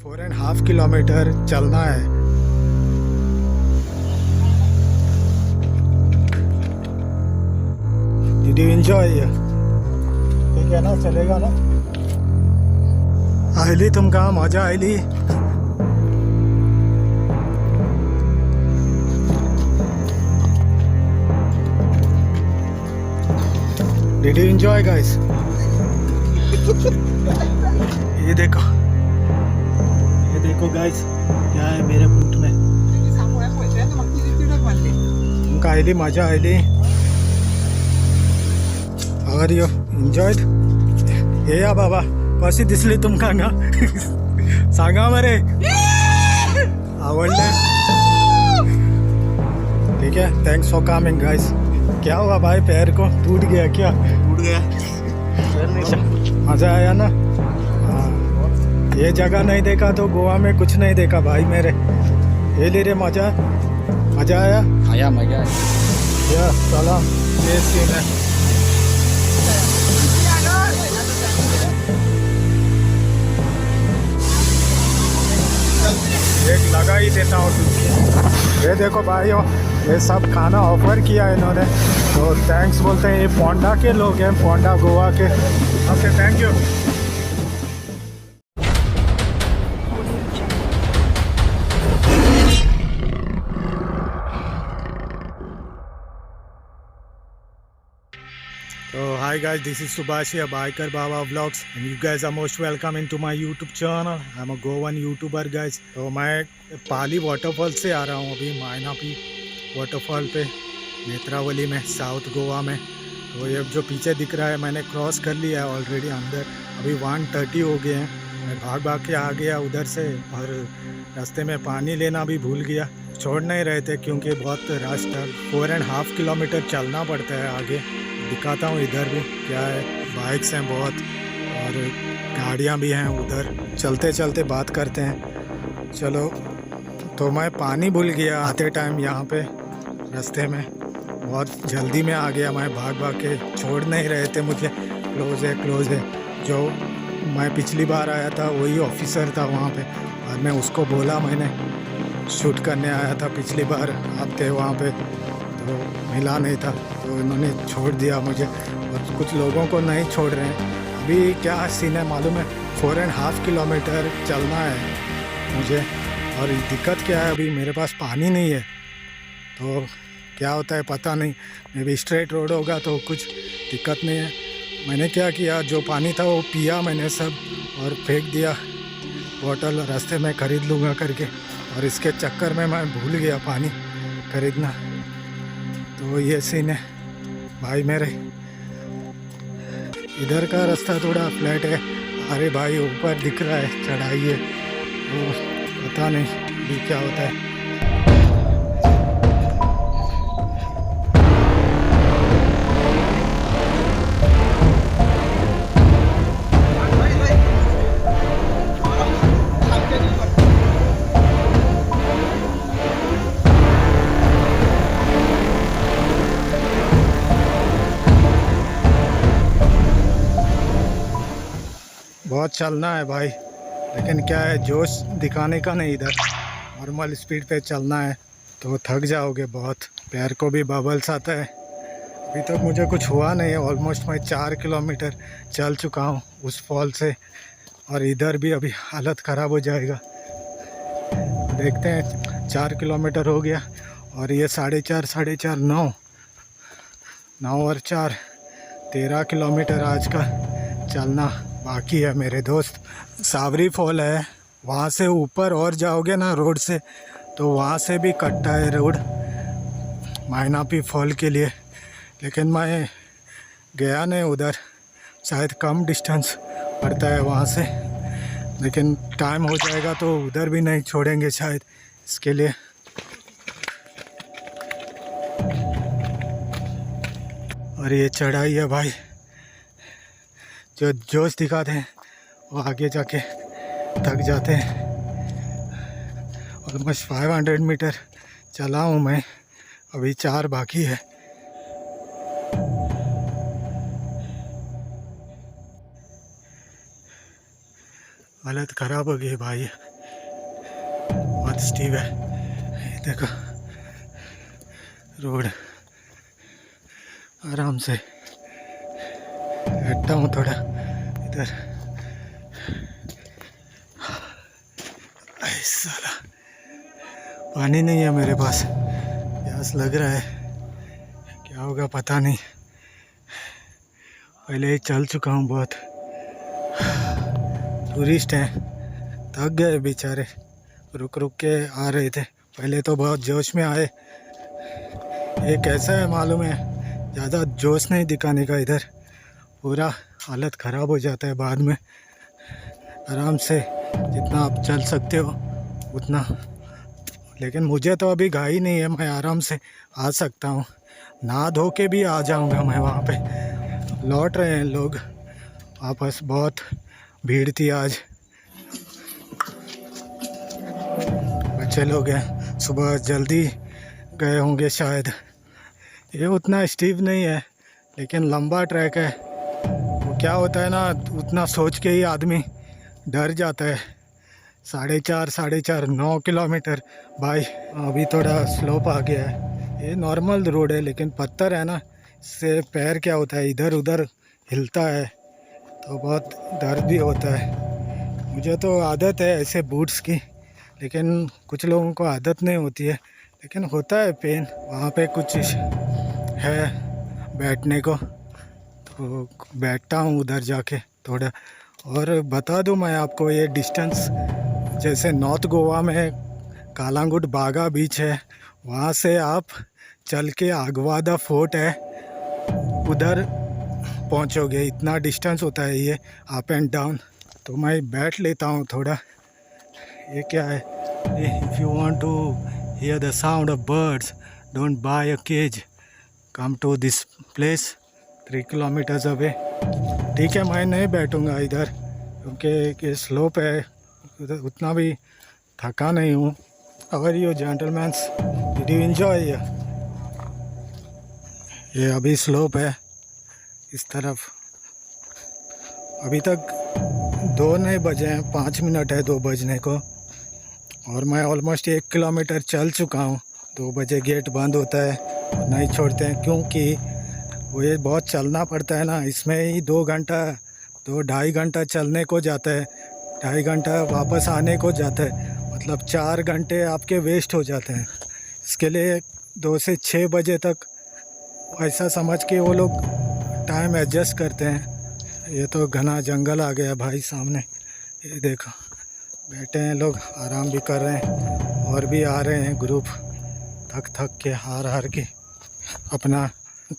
4.5 kilometre चलना है। Did you enjoy? ठीक है ना, चलेगा ना। आइली तुम कहाँ, मजा आइली? Did you enjoy guys? ये देखो गाइस, क्या है मेरे बूट में। तुमका आइली, मजा आइली? Are you enjoyed? हे या बाबा, कशी दिसली तुमका ना? सांगा मरे, आवडले? ठीक है, थैंक्स फॉर कमिंग गाइस। क्या हुआ भाई, पैर को टूट गया क्या? टूट गया, मजा आया ना? हाँ, ये जगह नहीं देखा तो गोवा में कुछ नहीं देखा भाई मेरे। ये ले रे, मजा आया? आया मजा। या चलो, ये सीन है। एक लगा ही देता हूँ तुझे। ये देखो भाइयों, ये सब खाना ऑफर किया है इन्होंने, तो थैंक्स बोलते हैं। ये पोंडा के लोग हैं, पोंडा गोवा के। Okay, thank you. So hi guys, this is Subhash here, Biker Baba Vlogs, and you guys are most welcome into my YouTube channel. I'm a Goan YouTuber guys. तो मैं पाली वाटरफॉल से आ रहा हूँ अभी, मायनापी वाटरफॉल पे, नेत्रावली में, साउथ गोवा में। तो ये जो पीछे दिख रहा है, मैंने क्रॉस कर लिया है ऑलरेडी अंदर। अभी 1:30 हो गए हैं। मैं भाग के आ गया उधर से, और रास्ते में पानी लेना भी भूल गया। छोड़ नहीं रहे थे क्योंकि बहुत रश था। 4.5 किलोमीटर चलना पड़ता है आगे। दिखाता हूँ इधर भी क्या है, बाइक्स हैं बहुत और गाड़ियाँ भी हैं उधर। चलते चलते बात करते हैं, चलो। तो मैं पानी भूल गया आते टाइम यहाँ पे रास्ते में। बहुत जल्दी में आ गया मैं, भाग के। छोड़ नहीं रहे थे मुझे, क्लोज है। जो मैं पिछली बार आया था वही ऑफिसर था वहाँ पे, और मैं उसको बोला, मैंने शूट करने आया था पिछली बार, आप थे वहाँ पे, तो मिला नहीं था, तो इन्होंने छोड़ दिया मुझे। और कुछ लोगों को नहीं छोड़ रहे हैं। अभी क्या सीन है मालूम है, 4.5 किलोमीटर चलना है मुझे। और दिक्कत क्या है, अभी मेरे पास पानी नहीं है, तो क्या होता है पता नहीं। मे भी स्ट्रेट रोड होगा तो कुछ दिक्कत नहीं है। मैंने क्या किया, जो पानी था वो पिया मैंने सब, और फेंक दिया बोतल, रास्ते में ख़रीद लूँगा करके। और इसके चक्कर में मैं भूल गया पानी खरीदना। तो ये सीन है भाई मेरे। इधर का रास्ता थोड़ा फ्लैट है। अरे भाई, ऊपर दिख रहा है चढ़ाई है, तो पता नहीं अभी क्या होता है। बहुत चलना है भाई, लेकिन क्या है, जोश दिखाने का नहीं इधर। नॉर्मल स्पीड पे चलना है तो थक जाओगे बहुत। पैर को भी बबल्स आता है। अभी तक मुझे कुछ हुआ नहीं है। ऑलमोस्ट मैं 4 किलोमीटर चल चुका हूँ उस फॉल से, और इधर भी अभी हालत ख़राब हो जाएगा। देखते हैं, 4 किलोमीटर हो गया, और ये 4.5 9 और 4 13 किलोमीटर आज का चलना बाकी है मेरे दोस्त। सावरी फॉल है, वहाँ से ऊपर और जाओगे ना रोड से, तो वहाँ से भी कटता है रोड मायनापी फॉल के लिए। लेकिन मैं गया नहीं उधर, शायद कम डिस्टेंस पड़ता है वहाँ से, लेकिन टाइम हो जाएगा तो उधर भी नहीं छोड़ेंगे शायद इसके लिए। और ये चढ़ाई है भाई, जो जोश दिखाते हैं वो आगे जाके थक जाते हैं। ऑलमोस्ट 500 मीटर चला हूँ मैं, अभी 4 बाकी है। हालत ख़राब हो गई भाई। बहुत स्टीव है। ये देखो रोड, आराम से हटता हूँ थोड़ा इधर। साला पानी नहीं है मेरे पास, प्यास लग रहा है, क्या होगा पता नहीं। पहले ही चल चुका हूँ बहुत। टूरिस्ट हैं, थक गए बेचारे, रुक रुक के आ रहे थे। पहले तो बहुत जोश में आए। ये कैसा है मालूम है, ज़्यादा जोश नहीं दिखाने का, इधर पूरा हालत ख़राब हो जाता है बाद में। आराम से जितना आप चल सकते हो उतना, लेकिन मुझे तो अभी घाई नहीं है, मैं आराम से आ सकता हूँ। नहा धो के भी आ जाऊँगा मैं वहाँ पे। लौट रहे हैं लोग वापस, बहुत भीड़ थी आज। बच्चे लोग हैं, सुबह जल्दी गए होंगे शायद। ये उतना स्टीव नहीं है लेकिन लंबा ट्रैक है। वो क्या होता है ना, उतना सोच के ही आदमी डर जाता है। 4.5 9 किलोमीटर भाई। अभी थोड़ा स्लोप आ गया है। ये नॉर्मल रोड है लेकिन पत्थर है ना, इससे पैर क्या होता है इधर उधर हिलता है तो बहुत दर्द भी होता है। मुझे तो आदत है ऐसे बूट्स की, लेकिन कुछ लोगों को आदत नहीं होती है, लेकिन होता है पेन। वहाँ पे कुछ है बैठने को तो बैठता हूँ उधर जाके थोड़ा। और बता दूँ मैं आपको, ये डिस्टेंस जैसे नॉर्थ गोवा में कालांगुट बागा बीच है, वहाँ से आप चल के आगवादा फोर्ट है उधर पहुँचोगे। इतना डिस्टेंस होता है ये अप एंड डाउन। तो मैं बैठ लेता हूँ थोड़ा। ये क्या है, if you want to hear the sound of birds don't buy a cage, come to this place 3 kilometres away. ठीक है, मैं नहीं बैठूँगा इधर क्योंकि स्लोप है, उतना भी थका नहीं हूँ। अगर you gentleman's, did you enjoy? ये अभी स्लोप है इस तरफ। अभी तक 2 नहीं बजे हैं, 5 मिनट है 2 बजने को, और मैं ऑलमोस्ट 1 किलोमीटर चल चुका हूँ। 2 बजे गेट बंद होता है और नहीं छोड़ते हैं क्योंकि वो ये बहुत चलना पड़ता है ना। इसमें ही 2 घंटा 2-2.5 घंटा चलने को जाता है, 2.5 घंटा वापस आने को जाता है, मतलब 4 घंटे आपके वेस्ट हो जाते हैं। इसके लिए 2 से 6 बजे तक ऐसा समझ के वो लोग टाइम एडजस्ट करते हैं। ये तो घना जंगल आ गया भाई सामने। ये देखो बैठे हैं लोग, आराम भी कर रहे हैं, और भी आ रहे हैं ग्रुप, थक थक के हार के अपना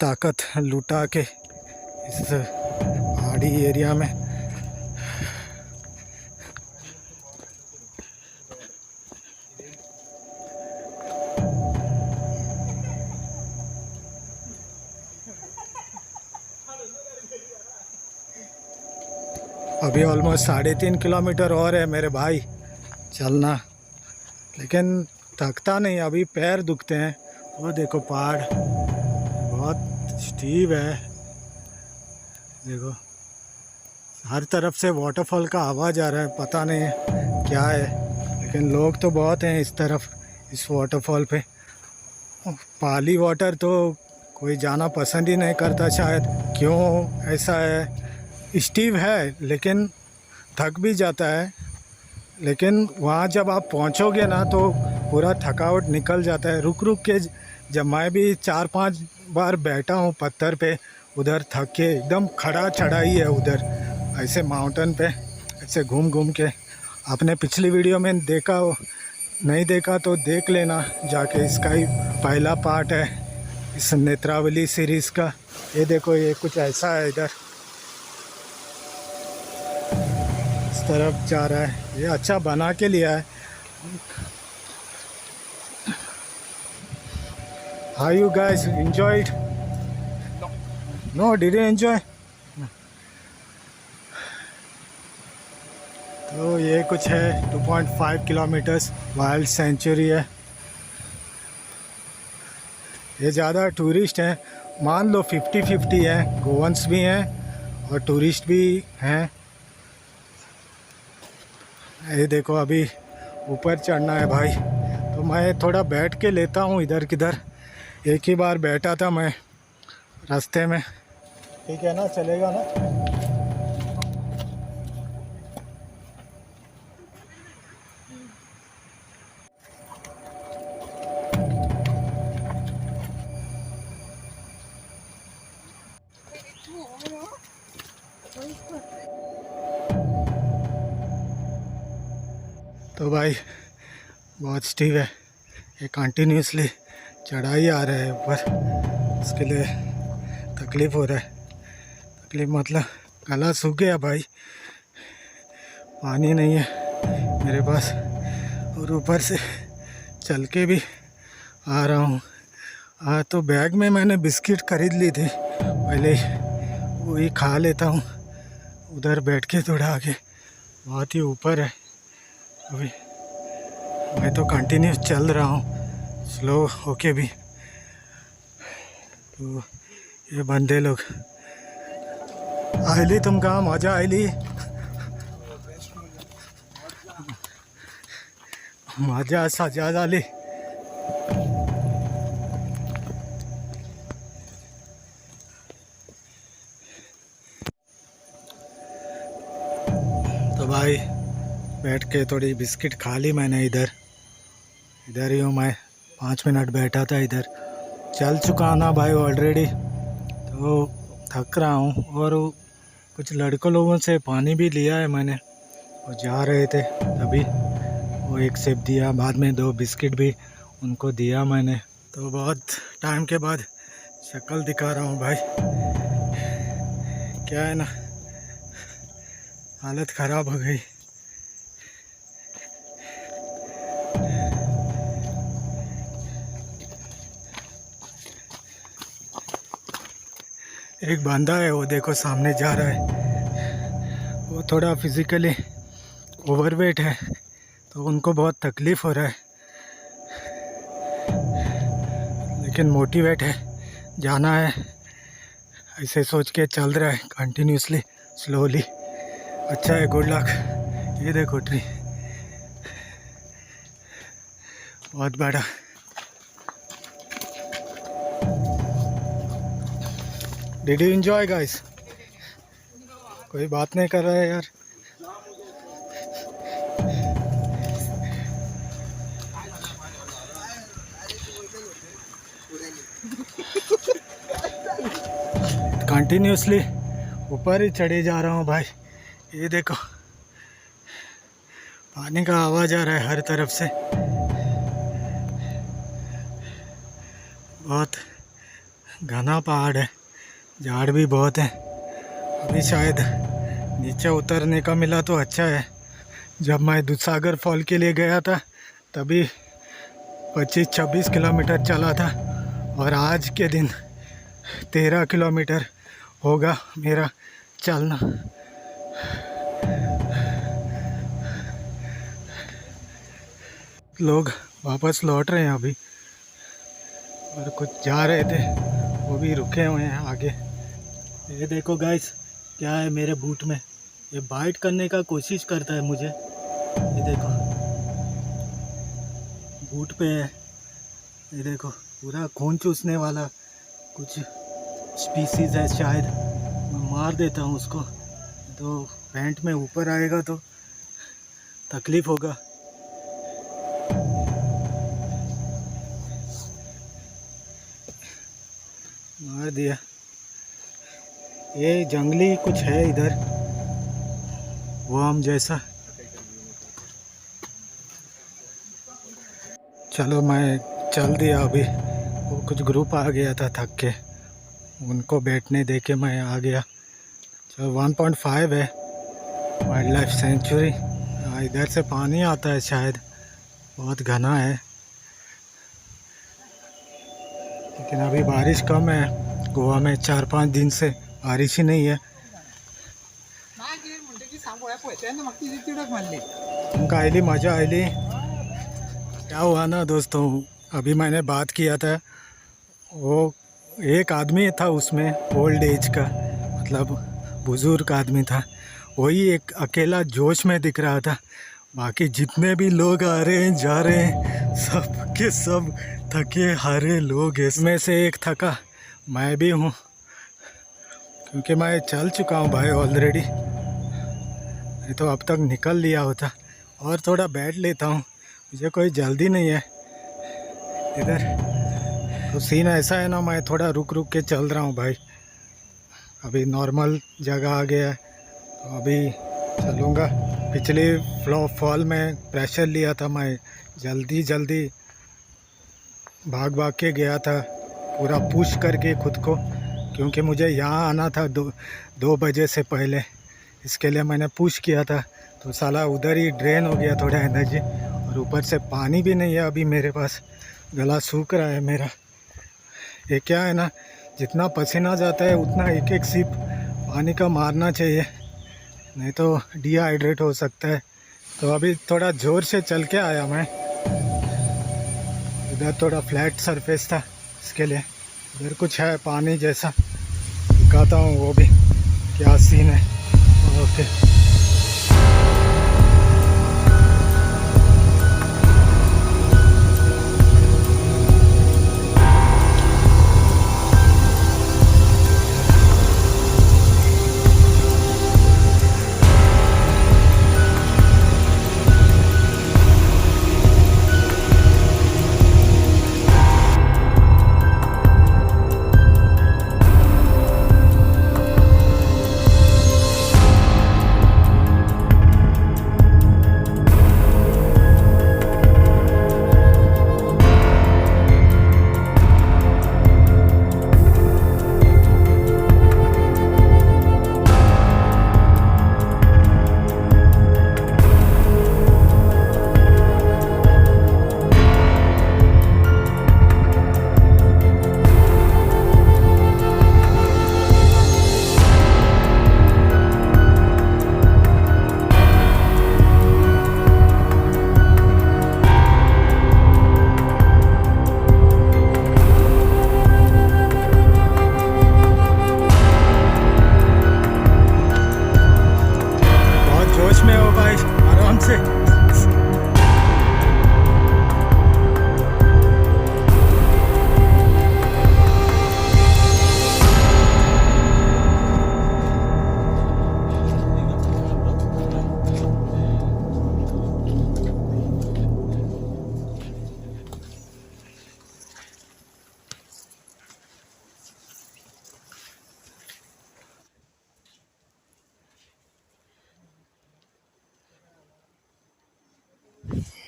ताकत लुटा के इस पहाड़ी एरिया में। अभी ऑलमोस्ट 3.5 किलोमीटर और है मेरे भाई चलना, लेकिन थकता नहीं। अभी पैर दुखते हैं। वो देखो पहाड़ बहुत स्टीव है, देखो हर तरफ से वाटरफॉल का आवाज़ आ रहा है, पता नहीं क्या है, लेकिन लोग तो बहुत हैं इस तरफ इस वाटरफॉल पे। पाली वाटर तो कोई जाना पसंद ही नहीं करता शायद, क्यों ऐसा है। स्टीव है लेकिन थक भी जाता है, लेकिन वहाँ जब आप पहुँचोगे ना तो पूरा थकावट निकल जाता है। रुक रुक के, जब मैं भी 4-5 बार बैठा हूँ पत्थर पे, उधर थक के एकदम खड़ा चढ़ाई है उधर ऐसे माउंटेन पे, ऐसे घूम घूम के। आपने पिछली वीडियो में देखा हो, नहीं देखा तो देख लेना जाके, इसका ही पहला पार्ट है इस नेत्रावली सीरीज़ का। ये देखो ये कुछ ऐसा है, इधर इस तरफ जा रहा है, ये अच्छा बना के लिया है। How you guys enjoyed? No, did you enjoy? तो ये कुछ है 2.5 किलोमीटर्स वाइल्ड सेंचुरी है। ये ज़्यादा टूरिस्ट हैं, मान लो 50-50 हैं, गोवंस भी हैं और टूरिस्ट भी हैं। ये देखो अभी ऊपर चढ़ना है भाई। तो मैं थोड़ा बैठ के लेता हूँ इधर किधर। एक ही बार बैठा था मैं रास्ते में। ठीक है ना, चलेगा ना? तो भाई बहुत स्टीव है ये, कंटिन्यूसली चढ़ाई आ रहा है ऊपर, इसके लिए तकलीफ़ हो रहा है। तकलीफ मतलब गला सूख गया भाई, पानी नहीं है मेरे पास, और ऊपर से चल के भी आ रहा हूँ। तो बैग में मैंने बिस्किट खरीद ली थी पहले ही, वही खा लेता हूँ उधर बैठ के थोड़ा आगे। बहुत ही ऊपर है अभी, मैं तो कंटिन्यूस चल रहा हूँ स्लो होके भी। तो ये बंदे लोग आइली, तुम कहाँ मजा आइली? मजा सजा आली। तो भाई बैठ के थोड़ी बिस्किट खा ली मैंने। इधर ही हूँ मैं, 5 मिनट बैठा था इधर। चल चुका ना भाई ऑलरेडी, तो थक रहा हूँ। और कुछ लड़कों लोगों से पानी भी लिया है मैंने, वो जा रहे थे तभी, वो एक सिप दिया, बाद में 2 बिस्किट भी उनको दिया मैंने। तो बहुत टाइम के बाद शक्ल दिखा रहा हूँ भाई। क्या है ना, हालत ख़राब हो गई। एक बंदा है वो देखो सामने जा रहा है, वो थोड़ा फिज़िकली ओवरवेट है, तो उनको बहुत तकलीफ़ हो रहा है, लेकिन मोटिवेट है, जाना है, ऐसे सोच के चल रहा है कंटिन्यूसली स्लोली। अच्छा है, गुड लक। ये देखो ट्री बहुत बड़ा। Did you enjoy guys? कोई बात नहीं कर रहा है यार। कंटिन्यूसली ऊपर ही चढ़े जा रहा हूँ भाई। ये देखो पानी का आवाज़ आ रहा है हर तरफ से, बहुत घना पहाड़ है, झाड़ भी बहुत है। अभी शायद नीचे उतरने का मिला तो अच्छा है। जब मैं दूधसागर फॉल के लिए गया था तभी 25-26 किलोमीटर चला था, और आज के दिन 13 किलोमीटर होगा मेरा चलना। लोग वापस लौट रहे हैं अभी, और कुछ जा रहे थे वो भी रुके हुए हैं आगे। ये देखो गाइस क्या है मेरे बूट में, ये बाइट करने का कोशिश करता है मुझे। ये देखो बूट पे है, ये देखो पूरा खून चूसने वाला कुछ स्पीसीज है शायद। मैं मार देता हूँ उसको, तो पैंट में ऊपर आएगा तो तकलीफ़ होगा। मार दिया। ये जंगली कुछ है इधर, वर्म जैसा। चलो मैं चल दिया अभी। वो कुछ ग्रुप आ गया था थक के, उनको बैठने दे के मैं आ गया। चलो 1.5 है वाइल्ड लाइफ सेंचुरी। इधर से पानी आता है शायद, बहुत घना है, लेकिन अभी बारिश कम है। गोवा में 4-5 दिन से बारिश ही नहीं है। उनका आईली मज़ा आईली। क्या हुआ ना दोस्तों, अभी मैंने बात किया था, वो एक आदमी था उसमें ओल्ड एज का, मतलब बुज़ुर्ग आदमी था, वही एक अकेला जोश में दिख रहा था। बाकी जितने भी लोग आ रहे हैं जा रहे हैं सब के सब थके हारे लोग हैं। इसमें से एक थका मैं भी हूँ, क्योंकि मैं चल चुका हूँ भाई ऑलरेडी। नहीं तो अब तक निकल लिया होता। और थोड़ा बैठ लेता हूँ, मुझे कोई जल्दी नहीं है इधर। तो सीन ऐसा है ना, मैं थोड़ा रुक रुक के चल रहा हूँ भाई। अभी नॉर्मल जगह आ गया है तो अभी चलूँगा। पिछले फॉल में प्रेशर लिया था, मैं जल्दी जल्दी भाग भाग के गया था, पूरा पुश करके खुद को, क्योंकि मुझे यहाँ आना था 2 बजे से पहले। इसके लिए मैंने पुश किया था, तो साला उधर ही ड्रेन हो गया थोड़ा एनर्जी। और ऊपर से पानी भी नहीं है अभी मेरे पास, गला सूख रहा है मेरा। ये क्या है ना, जितना पसीना जाता है उतना एक एक सिप पानी का मारना चाहिए, नहीं तो डिहाइड्रेट हो सकता है। तो अभी थोड़ा ज़ोर से चल के आया मैं। इधर थोड़ा फ्लैट सरफेस था, इसके लिए इधर कुछ है पानी जैसा, दिखाता हूँ वो भी क्या सीन है। ओके में हो भाई, आराम से।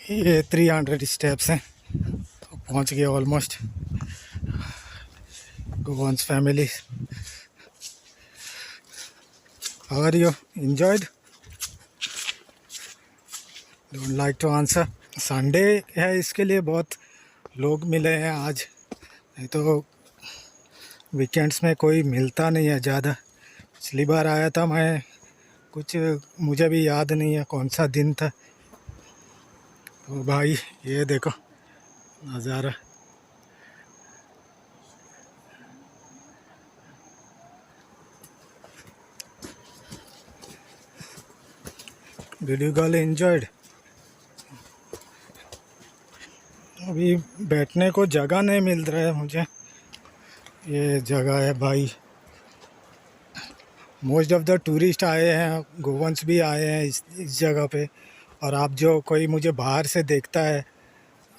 ये 300 स्टेप्स हैं, तो पहुंच गए ऑलमोस्ट। गोवंस family, how are you? Enjoyed? Don't like to answer. Sunday है इसके लिए बहुत लोग मिले हैं आज, नहीं तो वीकेंड्स में कोई मिलता नहीं है ज़्यादा। पिछली बार आया था मैं, कुछ मुझे भी याद नहीं है कौन सा दिन था। तो भाई ये देखो नज़ारा, डिड यू गर्ल एंजॉयड? अभी बैठने को जगह नहीं मिल रहा है मुझे। ये जगह है भाई, मोस्ट ऑफ द टूरिस्ट आए हैं, गोवंस भी आए हैं इस जगह पे। और आप जो कोई मुझे बाहर से देखता है,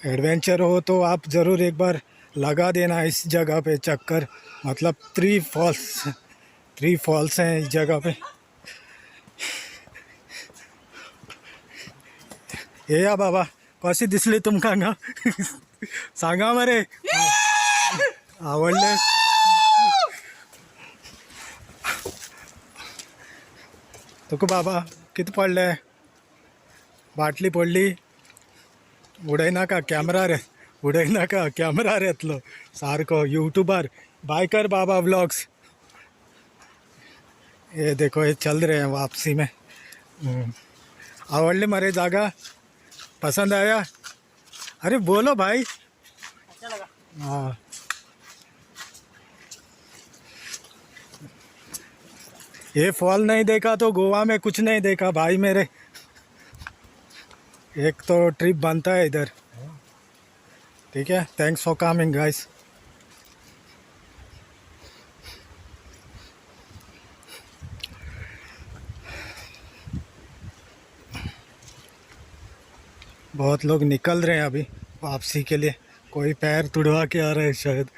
एडवेंचर हो तो आप ज़रूर एक बार लगा देना इस जगह पे चक्कर। मतलब 3 फॉल्स हैं इस जगह पे। ये या बाबा कशी दिसली तुमका हांगा? सांगा मरे, आवडले? तुका बाबा किती पडले? बाटली पडली? उडयनाका कॅमेरा रे, उडयनाका कॅमेरा रेतलो सारको यूट्यूबर बाइकर बाबा व्लॉग्स। ये देखो ये चल रहे हैं वापसी में। आवडली मरे जागा? पसंद आया? अरे बोलो भाई। अच्छा लगा? हाँ, ये फॉल नहीं देखा तो गोवा में कुछ नहीं देखा भाई मेरे। एक तो ट्रिप बनता है इधर। ठीक है, थैंक्स फॉर कमिंग गाइस। बहुत लोग निकल रहे हैं अभी वापसी के लिए। कोई पैर तुड़वा के आ रहा है शायद।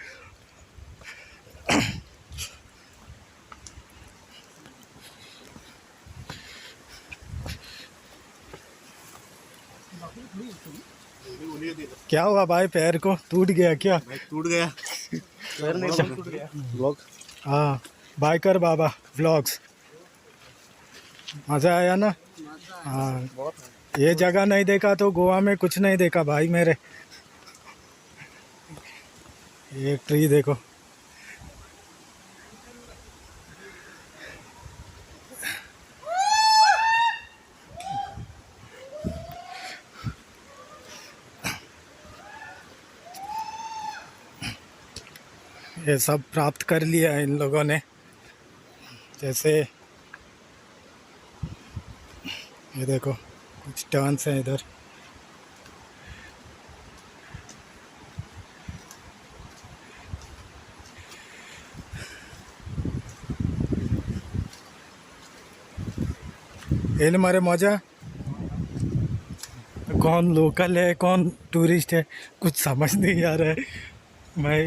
क्या हुआ भाई, पैर को टूट गया क्या? टूट गया। पैर नहीं टूट गया। ब्लॉग। हाँ, बाइकर बाबा व्लॉग्स। मज़ा आया ना? हाँ, ये जगह नहीं देखा तो गोवा में कुछ नहीं देखा भाई मेरे। ये ट्री देखो। ये सब प्राप्त कर लिया है इन लोगों ने। जैसे ये देखो कुछ टर्न्स हैं इधर। ये मारे मजा। कौन लोकल है कौन टूरिस्ट है कुछ समझ नहीं आ रहा है। मैं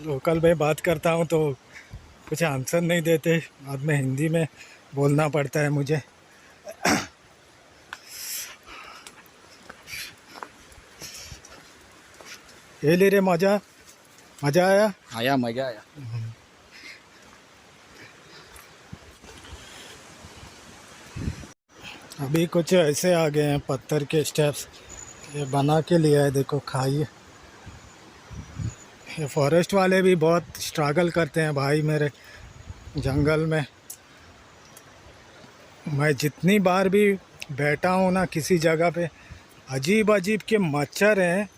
लोकल में बात करता हूँ तो कुछ आंसर नहीं देते, बाद में हिंदी में बोलना पड़ता है मुझे। ये ले रे मज़ा। मज़ा आया? आया, मजा आया। अभी कुछ ऐसे आ गए हैं पत्थर के स्टेप्स। ये बना के लिया है, देखो खाइए। ये फॉरेस्ट वाले भी बहुत स्ट्रगल करते हैं भाई मेरे जंगल में। मैं जितनी बार भी बैठा हूँ ना किसी जगह पे, अजीब अजीब के मच्छर हैं।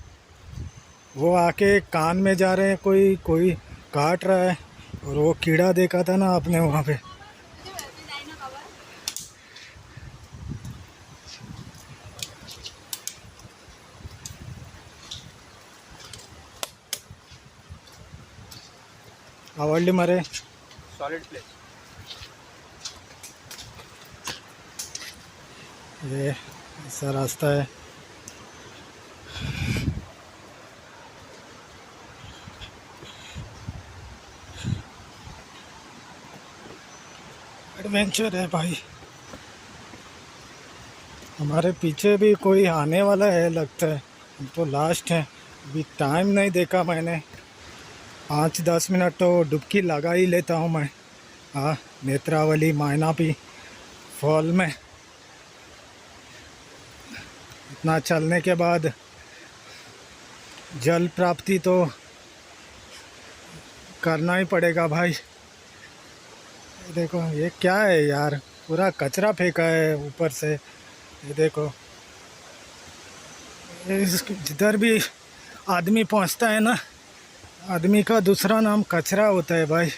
वो आके कान में जा रहे हैं, कोई कोई काट रहा है। और वो कीड़ा देखा था ना आपने वहाँ पे। आवडली मरे। Solid place. ये ऐसा रास्ता है। एडवेंचर है भाई। हमारे पीछे भी कोई आने वाला है लगता है। हम तो लास्ट है, अभी टाइम नहीं देखा मैंने। 5-10 मिनट तो डुबकी लगा ही लेता हूँ मैं। हाँ, नेत्रावली मायनापी फॉल में। इतना चलने के बाद जल प्राप्ति तो करना ही पड़ेगा भाई। देखो ये क्या है यार, पूरा कचरा फेंका है ऊपर से। ये देखो, जिधर भी आदमी पहुंचता है ना, आदमी का दूसरा नाम कचरा होता है भाई।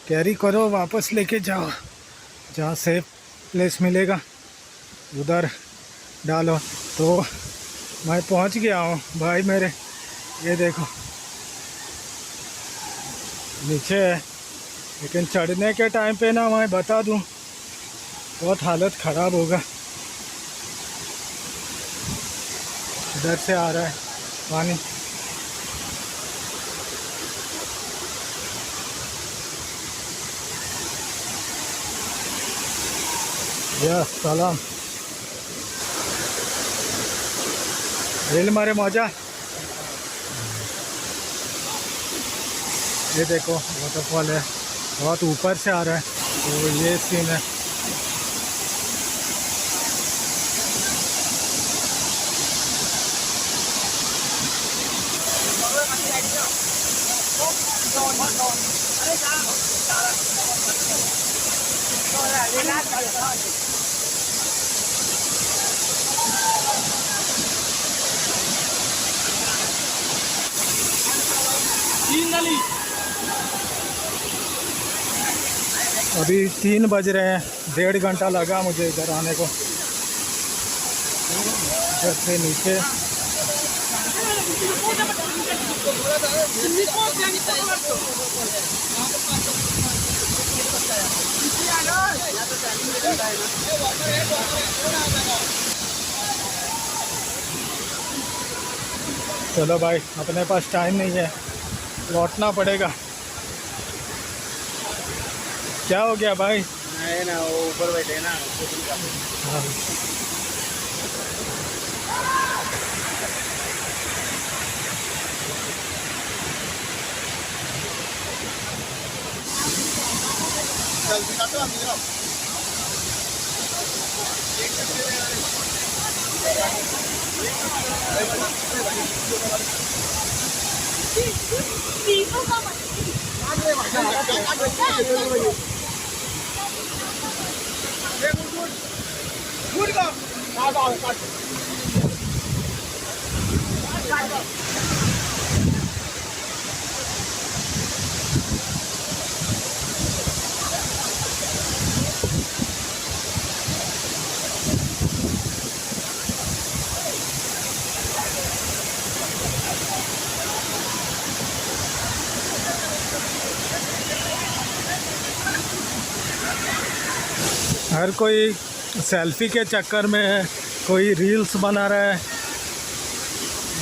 कैरी करो, वापस लेके जाओ, जहाँ सेफ प्लेस मिलेगा उधर डालो। तो मैं पहुंच गया हूँ भाई मेरे। ये देखो नीचे है, लेकिन चढ़ने के टाइम पे ना मैं बता दूँ बहुत हालत ख़राब होगा। इधर से आ रहा है पानी। या सलाम। रेल मारे मौजा। ये देखो वाटरफॉल है, बहुत ऊपर से आ रहा है। तो ये सीन है। अभी 3 बज रहे हैं, 1.5 घंटा लगा मुझे इधर आने को। ऊपर से नीचे। चलो भाई, अपने पास टाइम नहीं है, लौटना पड़ेगा। क्या हो गया भाई? नहीं ना, वो ऊपर बैठे ना। हाँ। हर कोई सेल्फी के चक्कर में है, कोई रील्स बना रहा है।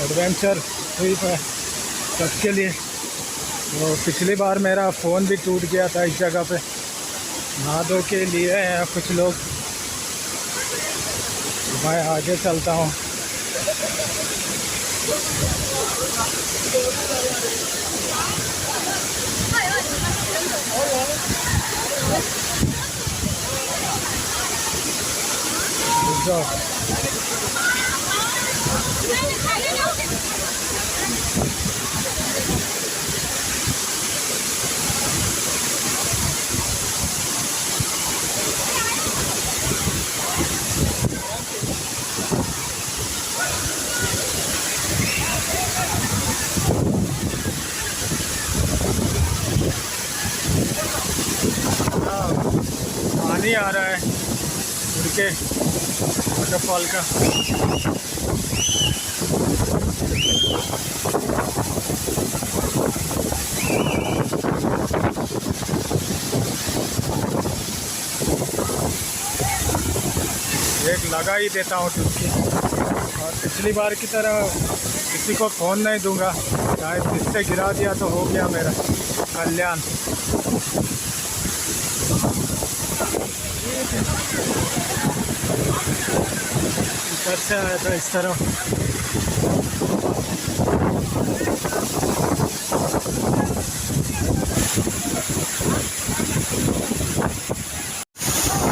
एडवेंचर ट्रिप है सबके लिए। तो पिछली बार मेरा फ़ोन भी टूट गया था इस जगह पे, नहा धो के लिए हैं कुछ लोग। मैं आगे चलता हूँ। पानी आ रहा है उड़ के वाटरफॉल का। एक लगा ही देता हूँ टुटकी, और पिछली बार की तरह किसी को फ़ोन नहीं दूंगा। शायद इससे गिरा दिया तो हो गया मेरा कल्याण। इधर से आया था इस तरह।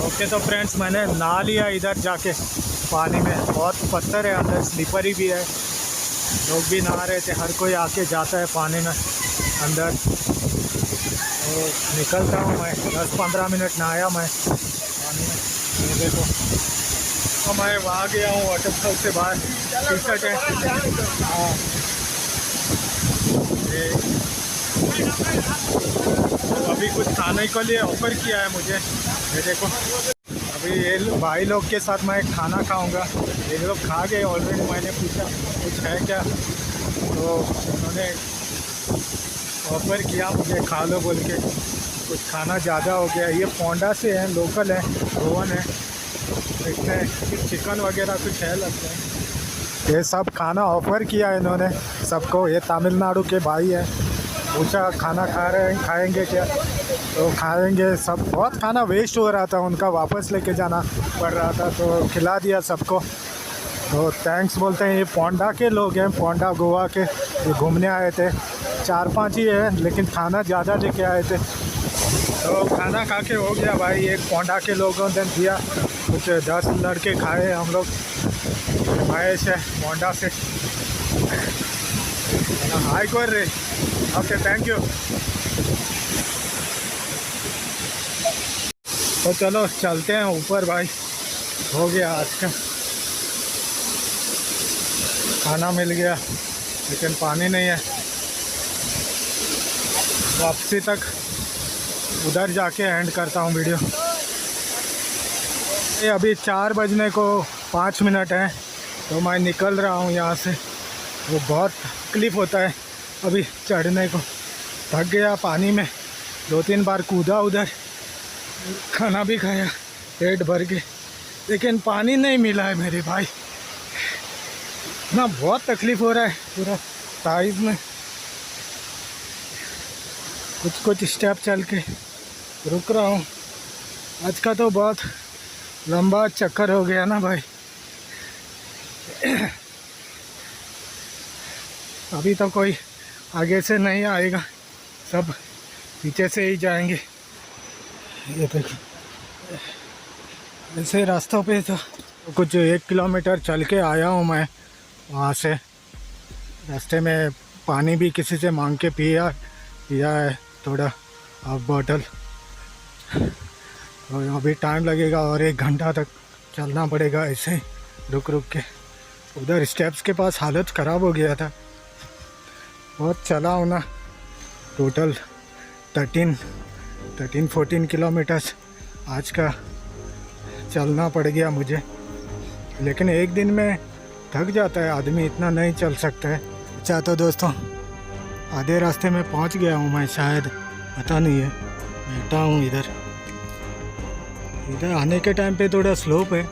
ओके तो फ्रेंड्स, मैंने नहा लिया इधर जाके पानी में। बहुत पत्थर है अंदर, स्लीपरी भी है। लोग भी नहा रहे थे, हर कोई आके जाता है पानी में अंदर। तो निकलता हूँ मैं, 10-15 मिनट नहाया मैं पानी में। ये देखो, तो मैं वहाँ गया हूँ वाटरफॉल से बाहर। टी शर्ट है, हाँ। तो अभी कुछ खाने के लिए ऑफ़र किया है मुझे। ये देखो, अभी ये भाई लोग के साथ मैं खाना खाऊंगा। ये लोग खा गए ऑलरेडी। मैंने पूछा कुछ है क्या, तो उन्होंने ऑफ़र किया मुझे खा लो बोल के। कुछ खाना ज़्यादा हो गया। ये पोंडा से है, लोकल है, गोवन है। देखते हैं चिकन वगैरह कुछ है लगता है। ये सब खाना ऑफ़र किया है इन्होंने सबको। ये तमिलनाडु के भाई हैं। पूछा खाना खा रहे हैं, खाएंगे क्या, तो खाएंगे सब। बहुत खाना वेस्ट हो रहा था उनका, वापस लेके जाना पड़ रहा था, तो खिला दिया सबको। तो थैंक्स बोलते हैं। ये पोंडा के लोग हैं, पोंडा गोवा के। ये घूमने आए थे, 4-5 ही है, लेकिन खाना ज़्यादा लेके आए थे। तो खाना खा के हो गया भाई। एक पोंडा के लोगों ने दिया, कुछ 10 लड़के खाए हम लोग। महेश है पोंडा से। हाई कर रहे। Okay, thank you. तो चलो चलते हैं ऊपर भाई। हो गया आज का खाना मिल गया, लेकिन पानी नहीं है। वापसी तक उधर जाके एंड करता हूँ वीडियो। ये अभी 4 बजने को 5 मिनट हैं। तो मैं निकल रहा हूँ यहाँ से। वो बहुत तकलीफ होता है अभी चढ़ने को। थक गया पानी में, 2-3 बार कूदा उधर, खाना भी खाया पेट भर के, लेकिन पानी नहीं मिला है मेरे भाई ना। बहुत तकलीफ़ हो रहा है पूरा साइज में। कुछ स्टेप चल के रुक रहा हूँ। आज का तो बहुत लंबा चक्कर हो गया ना भाई। अभी तो कोई आगे से नहीं आएगा, सब पीछे से ही जाएंगे। ये देखो ऐसे रास्तों पे तो कुछ 1 किलोमीटर चल के आया हूँ मैं। वहाँ से रास्ते में पानी भी किसी से मांग के पिया है थोड़ा, हाफ बॉटल। और अभी टाइम लगेगा और 1 घंटा तक चलना पड़ेगा ऐसे ही रुक के। उधर स्टेप्स के पास हालत ख़राब हो गया था, बहुत चला हूँ ना। टोटल 13-14 किलोमीटर्स आज का चलना पड़ गया मुझे। लेकिन एक दिन में थक जाता है आदमी, इतना नहीं चल सकता है। अच्छा तो दोस्तों आधे रास्ते में पहुंच गया हूं मैं शायद, पता नहीं है। बैठा हूं इधर आने के टाइम पे थोड़ा स्लोप है,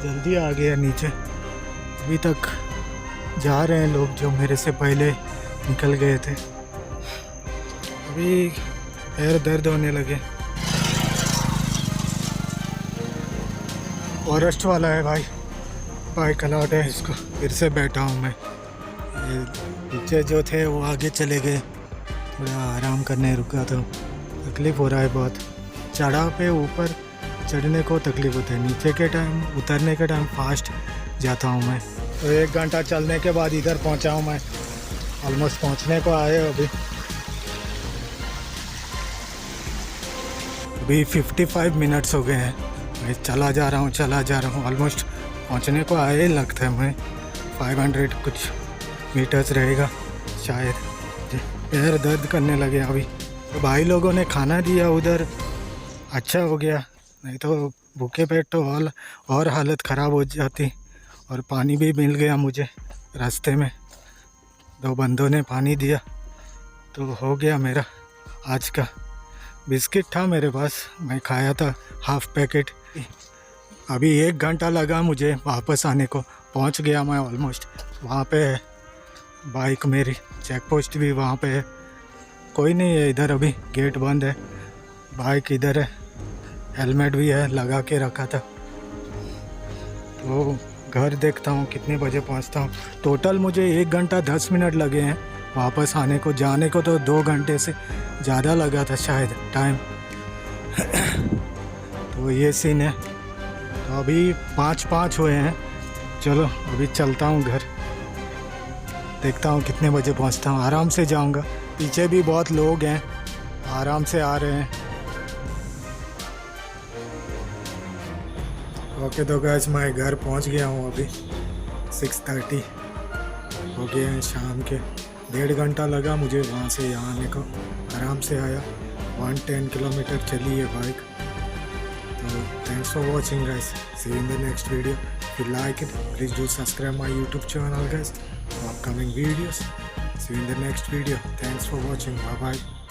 जल्दी आ गया नीचे। अभी तक जा रहे हैं लोग जो मेरे से पहले निकल गए थे। अभी पैर दर्द होने लगे। फॉरेस्ट वाला है भाई, बाइक अलाउड है इसको। फिर से बैठा हूँ मैं। पीछे जो थे वो आगे चले गए, थोड़ा आराम करने रुका था। तकलीफ़ हो रहा है बहुत। चढ़ाव पे ऊपर चढ़ने को तकलीफ़ होता है, नीचे के टाइम उतरने के टाइम फास्ट जाता हूँ मैं। तो 1 घंटा चलने के बाद इधर पहुँचा हूँ मैं। ऑलमोस्ट पहुँचने को आए अभी 55 मिनट्स हो गए हैं। मैं चला जा रहा हूँ। ऑलमोस्ट पहुँचने को आए लगता है। मैं 500 कुछ मीटर्स रहेगा शायद। पैर दर्द करने लगे अभी। तो भाई लोगों ने खाना दिया उधर, अच्छा हो गया, नहीं तो भूखे पेट तो और हालत ख़राब हो जाती। और पानी भी मिल गया मुझे रास्ते में, 2 बंदों ने पानी दिया तो हो गया मेरा आज का। बिस्किट था मेरे पास, मैं खाया था हाफ पैकेट। अभी 1 घंटा लगा मुझे वापस आने को। पहुंच गया मैं ऑलमोस्ट। वहाँ पे है बाइक मेरी, चेक पोस्ट भी वहाँ पे है। कोई नहीं है इधर, अभी गेट बंद है। बाइक इधर है, हेलमेट भी है, लगा के रखा था। तो घर देखता हूँ कितने बजे पहुँचता हूँ। टोटल मुझे 1 घंटा 10 मिनट लगे हैं वापस आने को। जाने को तो 2 घंटे से ज़्यादा लगा था शायद टाइम। तो ये सीन है। तो अभी 5 हुए हैं। चलो अभी चलता हूँ घर, देखता हूँ कितने बजे पहुँचता हूँ। आराम से जाऊँगा, पीछे भी बहुत लोग हैं, आराम से आ रहे हैं। ओके तो गाइस मैं घर पहुँच गया हूँ। अभी 6:30 हो गए हैं शाम के। 1.5 घंटा लगा मुझे वहाँ से यहाँ आने को। आराम से आया। 110 किलोमीटर चली है bike. So thanks for watching guys. See you in the next video. If you like it, please do subscribe my YouTube channel guys for upcoming videos. See you in the next video. Thanks for watching. Bye bye.